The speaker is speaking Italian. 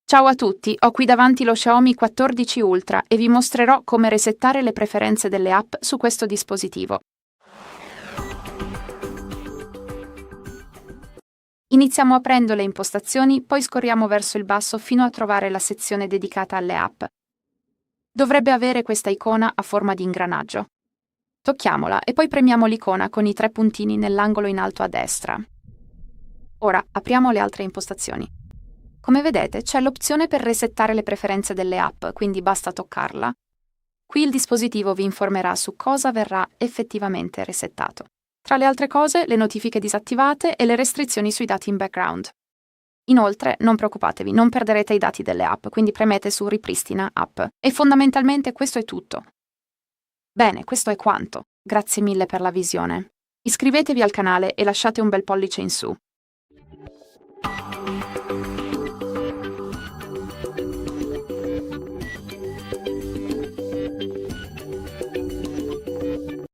Ciao a tutti, ho qui davanti lo Xiaomi 14 Ultra e vi mostrerò come resettare le preferenze delle app su questo dispositivo. Iniziamo aprendo le impostazioni, poi scorriamo verso il basso fino a trovare la sezione dedicata alle app. Dovrebbe avere questa icona a forma di ingranaggio. Tocchiamola e poi premiamo l'icona con i tre puntini nell'angolo in alto a destra. Ora apriamo le altre impostazioni. Come vedete c'è l'opzione per resettare le preferenze delle app, quindi basta toccarla. Qui il dispositivo vi informerà su cosa verrà effettivamente resettato. Tra le altre cose, le notifiche disattivate e le restrizioni sui dati in background. Inoltre, non preoccupatevi, non perderete i dati delle app, quindi premete su Ripristina app. E fondamentalmente questo è tutto. Bene, questo è quanto. Grazie mille per la visione. Iscrivetevi al canale e lasciate un bel pollice in su.